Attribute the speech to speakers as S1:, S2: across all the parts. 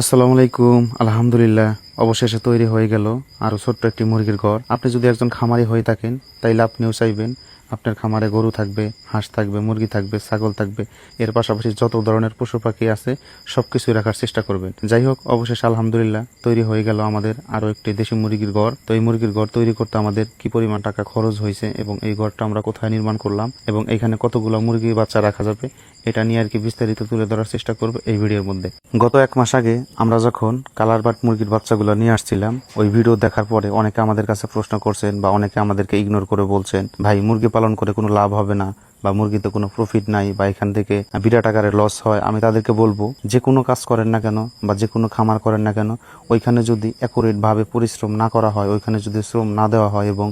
S1: আসসালামু আলাইকুম। আলহামদুলিল্লাহ, অবশেষে তৈরি হয়ে গেল আরও ছোট্ট একটি মুরগির ঘর। আপনি যদি একজন খামারি হয়ে থাকেন তাইলে আপনিও চাইবেন আপনার খামারে গরু থাকবে, হাঁস থাকবে, মুরগি থাকবে, ছাগল থাকবে, এর পাশাপাশি যত ধরনের পশু পাখি আছে সব কিছুই রাখার চেষ্টা করবেন। যাই হোক, অবশেষে আলহামদুলিল্লাহ তৈরি হয়ে গেল আমাদের আরও একটি দেশি মুরগির ঘর। তো এই মুরগির ঘর তৈরি করতে আমাদের কি পরিমাণ টাকা খরচ হয়েছে এবং এই ঘরটা আমরা কোথায় নির্মাণ করলাম এবং এখানে কতগুলো মুরগি বাচ্চা রাখা যাবে, এটা নিয়ে আর কি বিস্তারিত তুলে ধরার চেষ্টা করবো এই ভিডিওর মধ্যে। গত 1 মাস আগে আমরা যখন কালার বাট মুরগির বাচ্চাগুলো নিয়ে আসছিলাম, ওই ভিডিও দেখার পরে অনেকে আমাদের কাছে প্রশ্ন করছেন বা অনেকে আমাদেরকে ইগনোর করে বলছেন, ভাই মুরগি পালন করে কোনো লাভ হবে না বা মুরগিতে কোনো প্রফিট নাই বা এখান থেকে বিরাট আকারে লস হয়। আমি তাদেরকে বলবো, যে কোনো কাজ করেন না কেন বা যে কোনো খামার করেন না কেন, ওইখানে যদি অ্যাকুরেট ভাবে পরিশ্রম না করা হয়, ওইখানে যদি শ্রম না দেওয়া হয় এবং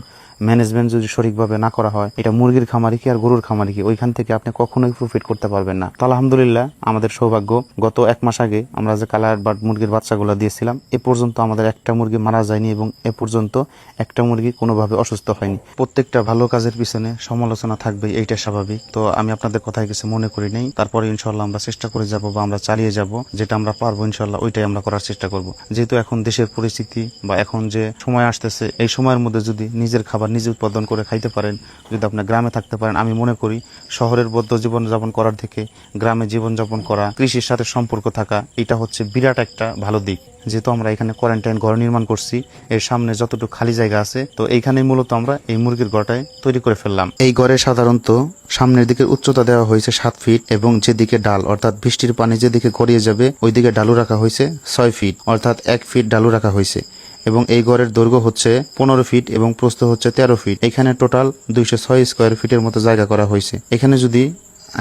S1: ম্যানেজমেন্ট যদি সঠিকভাবে না করা হয়, এটা মুরগির খামারি কি আর গরুর খামারি কি, ওইখান থেকে আপনি কখনোই প্রফিট করতে পারবেন না। তো আলহামদুলিল্লাহ আমাদের সৌভাগ্য, গত 1 মাস আগে আমরা যে কালার বাট মুরগির বাচ্চাগুলো দিয়েছিলাম, এ পর্যন্ত আমাদের একটা মুরগি মারা যায়নি এবং এ পর্যন্ত একটা মুরগি কোনোভাবে অসুস্থ হয়নি। প্রত্যেকটা ভালো কাজের পিছনে সমালোচনা থাকবে, এইটা স্বাভাবিক। তো আমি আপনাদের কথায় কিছু মনে করি নাই। তারপরে ইনশাল্লাহ আমরা চেষ্টা করে যাব বা আমরা চালিয়ে যাব, যেটা আমরা পারবো ইনশাল্লাহ ওইটাই আমরা করার চেষ্টা করব। যেহেতু এখন দেশের পরিস্থিতি বা এখন যে সময় আসতেছে, এই সময়ের মধ্যে যদি নিজের খাবার নিজে উৎপাদন করে খাইতে পারেন, যদি আপনার গ্রামে থাকতে পারেন, আমি মনে করি শহরের বদ্ধ জীবনযাপন করার থেকে গ্রামে জীবনযাপন করা, কৃষির সাথে সম্পর্ক থাকা, এটা হচ্ছে বিরাট একটা ভালো দিক। যেহেতু আমরা এখানে কোয়ারেন্টাইন ঘর নির্মাণ করছি, এর সামনে যতটুকু খালি জায়গা আছে, তো এইখানেই মূলত আমরা এই মুরগির ঘরটাই তৈরি করে ফেললাম। এই ঘরে সাধারণত সামনের দিকে উচ্চতা দেওয়া হয়েছে 7 ফিট এবং যেদিকে ডাল অর্থাৎ বৃষ্টির পানি যেদিকে গড়িয়ে যাবে ওই দিকে ডালু রাখা হয়েছে 6 ফিট অর্থাৎ 1 ফিট ডালু রাখা হয়েছে এবং এই ঘরের দৈর্ঘ্য হচ্ছে 15 ফিট এবং প্রস্থ হচ্ছে 13 ফিট। এখানে টোটাল 206 স্কোয়ার ফিটের মতো জায়গা করা হয়েছে। এখানে যদি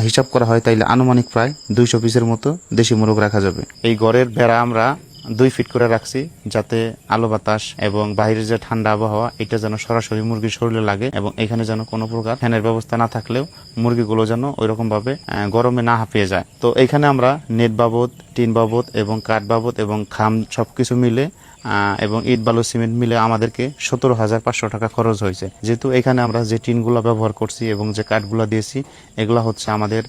S1: হিসাব করা হয় তাইলে আনুমানিক প্রায় 200 পিসের মতো দেশি মোরগ রাখা যাবে। এই ঘরের বেড়া আমরা 2 ফিট করে রাখছি, যাতে আলো বাতাস এবং বাইরের যে ঠান্ডা আবহাওয়া এটা যেন সরাসরি মুরগির শরীরে লাগে এবং এখানে যেন কোনো প্রকার ফ্যানের ব্যবস্থা না থাকলেও মুরগিগুলো যেন ওইরকম ভাবে গরমে না হাঁপিয়ে যায়। তো এখানে আমরা নেট বাবদ, টিন বাবদ এবং কাঠ বাবদ এবং খাম সবকিছু মিলে এবং ইট বালু সিমেন্ট মিলে আমাদেরকে 17,500 টাকা খরচ হয়েছে। যেহেতু এখানে আমরা যে টিনগুলো ব্যবহার করছি এবং যে কাঠগুলো দিয়েছি, এগুলো হচ্ছে আমাদের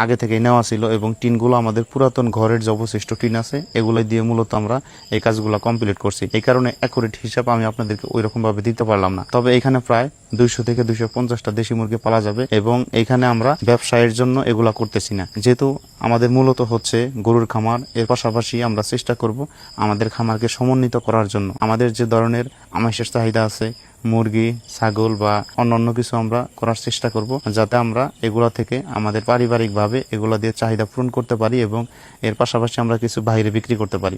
S1: আগে থেকে নেওয়া ছিল এবং টিনগুলো আমাদের পুরাতন ঘরের যে অবশিষ্ট টিন আছে এগুলো দিয়ে মূলত আমরা এই কাজগুলো কমপ্লিট করছি। এই কারণে অ্যাকুরেট হিসাব আমি আপনাদেরকে ওই রকম ভাবে দিতে পারলাম না। তবে এখানে প্রায় 200 থেকে 250টা দেশি মুরগি পালা যাবে এবং এখানে আমরা ব্যবসায়ের জন্য এগুলা করতেছি না। যেহেতু আমাদের মূলত হচ্ছে গরুর খামার, এর পাশাপাশি আমরা চেষ্টা করব আমাদের খামারকে সমন্বিত করার জন্য। আমাদের যে ধরনের আমিষের চাহিদা আছে, মুরগি, ছাগল বা অন্যান্য কিছু আমরা করার চেষ্টা করব, যাতে আমরা এগুলা থেকে আমাদের পারিবারিকভাবে এগুলা দিয়ে চাহিদা পূরণ করতে পারি এবং এর পাশাপাশি আমরা কিছু বাইরে বিক্রি করতে পারি।